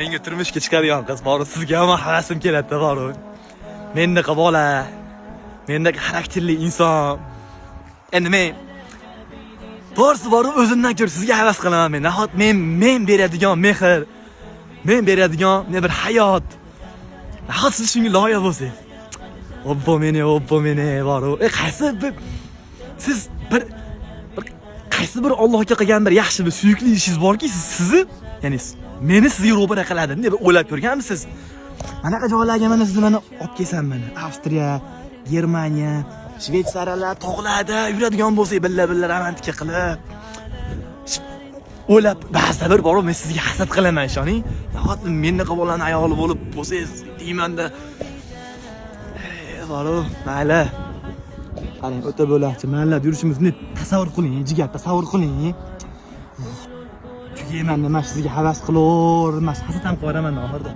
Menga turmushga chiqadigan qiz bor, sizga ham havasim keladi, bor. Mendagi bola, mendagi xarakterli inson. Endi men borsi borib o'zimdan ko'ra sizga havas qilaman men. Nahot men beradigan mehr, men beradigan ne bir hayot. Nahot siz shunga loyiq bo'lsangiz. Obbo meni bor. Qaysi bir siz bir qaysi bir Allohga qilgan bir yaxshi bir suyukli ishingiz borki, sizni, ya'ni meni sizga ro'bara qiladi deb o'ylab ko'rganmisiz? Manaqa joylarga mana sizni mana olib kelsam mana Avstriya, Germaniya, Shveysariyalar tog'larda yuradigan bo'lsak, billa romantika qilib. O'ylab ba'zida bir borib men sizga hasad qilaman, ishoning. Nahot menni qabolan ayoli bo'lib bo'lsangiz deymanda. Baro, mayli. Qarang, o'ta bo'lakchi, mahallada yurishimizni tasavvur qiling, jigar, tasavvur qiling. Chunki men nima sizga havas qilavermas, hasad ham qilaman oxirida.